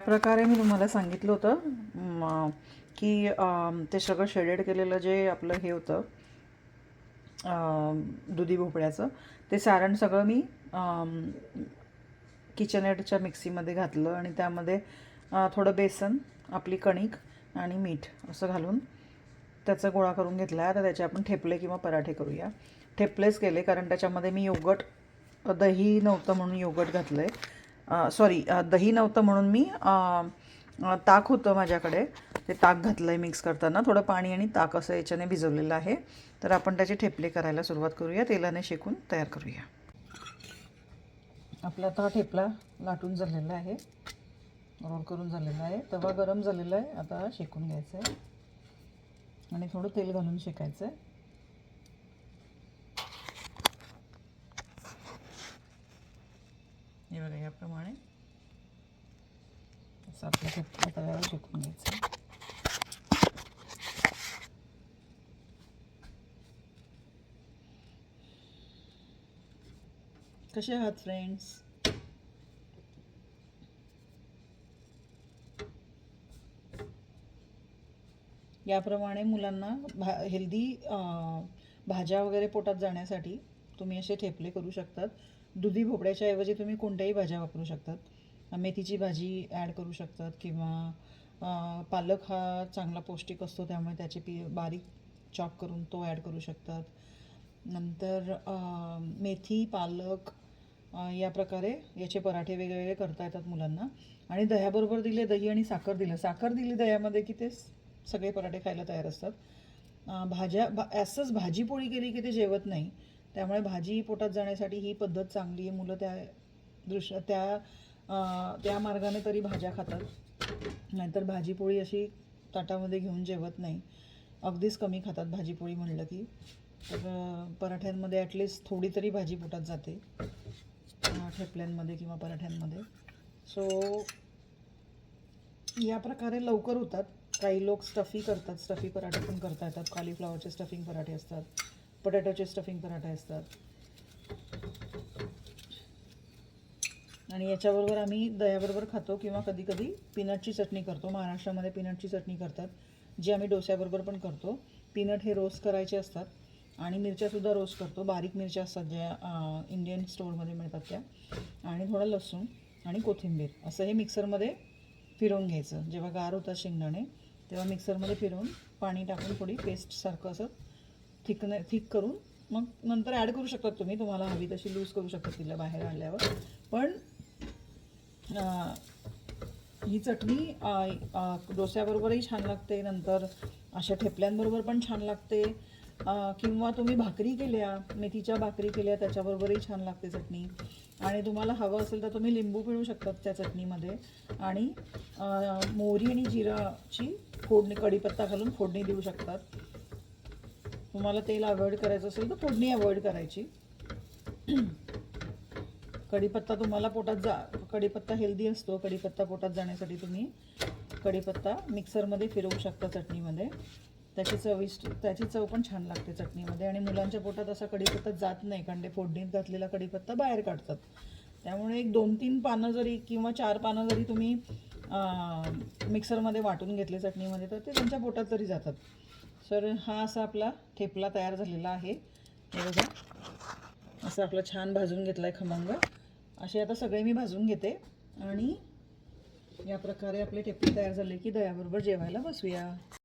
प्रकारे मी तुम्हाला सांगितलं होतं की ते सगळं शेडेड केलेलं जे आपलं हे होतं दुधी भोपळ्याचं ते सारण सगळं मी किचनएडच्या मिक्सीमध्ये घातलं आणि त्यामध्ये थोडं बेसन, आपली कणिक आणि मीठ असं घालून त्याचा गोळा करून घेतला आहे. आता त्याचे आपण ठेपले किंवा पराठे करूया. ठेपलेच केले कारण त्याच्यामध्ये मी योगट, दही नव्हतं म्हणून योगट घातलं आहे. सॉरी, दही नव्हतं म्हणून मी ताक होतं माझ्याकडे, ते ताक घातलं आहे मिक्स करताना. थोडं पाणी आणि ताक असं याच्याने भिजवलेलं आहे. तर आपण त्याचे ठेपले करायला सुरुवात करूया. तेलाने शेकून तयार करूया. आपला आता ठेपला लाटून झालेला आहे, रोल करून झालेला आहे. तवा गरम झालेला आहे. आता शेकून घ्यायचं आहे आणि थोडं तेल घालून शेकायचं आहे. हे बघा, याप्रमाणे असं आपल्या ठेपला तव्यावर शेकून घ्यायचं आहे. कसे आहात फ्रेंड्स? याप्रमाणे मुलांना हेल्दी भाज्या वगैरे पोटात जाण्यासाठी तुम्ही असे ठेपले करू शकतात. दुधी भोपळ्याच्या ऐवजी तुम्ही कोणत्याही भाज्या वापरू शकतात. मेथीची भाजी ॲड करू शकतात किंवा पालक हा चांगला पौष्टिक असतो, त्यामुळे त्याचे बारीक चॉप करून तो ॲड करू शकतात. नंतर मेथी, पालक या प्रकारे याचे पराठे वेगवेगळे करता येतात मुलांना. आणि दह्याबरोबर दिले, दही आणि साखर दिली दह्यामध्ये, की ते सगळे पराठे खायला तयार असतात. असंच भाजीपोळी केली की ते जेवत नाही, त्यामुळे भाजी पोटात जाण्यासाठी ही पद्धत चांगली आहे. मुलं त्या मार्गाने तरी भाज्या खातात, नाहीतर भाजीपोळी अशी ताटामध्ये घेऊन जेवत नाही. अगदीच कमी खातात भाजीपोळी म्हणलं की. तर पराठ्यांमध्ये ॲटलिस्ट थोडी तरी भाजी पोटात जाते, ठेपल्यांमध्ये किंवा पराठ्यांमध्ये. सो या प्रकारे लवकर होतात. काही लोक स्टफी करतात, स्टफी पराठे पण करता येतात. कॉलीफ्लॉवरचे स्टफिंग पराठे असतात, पोटॅटोचे स्टफिंग पराठे असतात. आणि याच्याबरोबर आम्ही दह्याबरोबर खातो किंवा कधी कधी पीनटची चटणी करतो. महाराष्ट्रामध्ये पीनटची चटणी करतात, जी आम्ही डोस्याबरोबर पण करतो. पीनट हे रोस्ट करायचे असतात आणि मिरच्यासुद्धा रोस्ट करतो. बारीक मिरच्या असतात ज्या इंडियन स्टोअरमध्ये मिळतात त्या, आणि थोडं लसूण आणि कोथिंबीर असं हे मिक्सरमध्ये फिरवून घ्यायचं. जेव्हा गार होतात शेंगदाणे तेव्हा मिक्सरमध्ये फिरवून पाणी टाकून थोडी पेस्टसारखं असं थिक करून मग नंतर ॲड करू शकतात तुम्ही. तुम्हाला हवी तशी लूज करू शकतात तिला बाहेर आणल्यावर. पण ही चटणी डोस्याबरोबरही छान लागते, नंतर अशा ठेपल्यांबरोबर पण छान लागते, किंवा तुम्ही भाकरी केल्या, मेथीच्या भाकरी केल्या, त्याच्याबरोबरही छान लागते चटणी. आणि तुम्हाला हवं असेल तर तुम्ही लिंबू पिळू शकतात त्या चटणीमध्ये, आणि मोहरी आणि जिराची फोडणी, कढीपत्ता घालून फोडणी देऊ शकतात. तुम्हाला तेल अवॉइड करायचं असेल तर फोडणी अवॉइड करायची. कढीपत्ता तुम्हाला कढीपत्ता हेल्दी असतो. कढीपत्ता पोटात जाण्यासाठी तुम्ही कढीपत्ता मिक्सरमध्ये फिरवू शकता चटणीमध्ये. त्याची चव पण छान लागते चटणीमध्ये. आणि मुलांच्या पोटात असा कढीपत्ता जात नाही, कारण ते फोडणीत घातलेला कढीपत्ता बाहेर काढतात. त्यामुळे एक 2-3 पानं जरी किंवा 4 पानं जरी तुम्ही मिक्सरमध्ये वाटून घेतले चटणीमध्ये, तर ते त्यांच्या पोटात तरी जातात. सर हा असा आपला ठेपला तयार झालेला आहे. हे बघा, असं आपलं छान भाजून घेतला आहे खमंग. असे आता सगळे मी भाजून घेते आणि या प्रकारे आपले ठेपले तयार झाले की दह्याबरोबर जेवायला बसूया.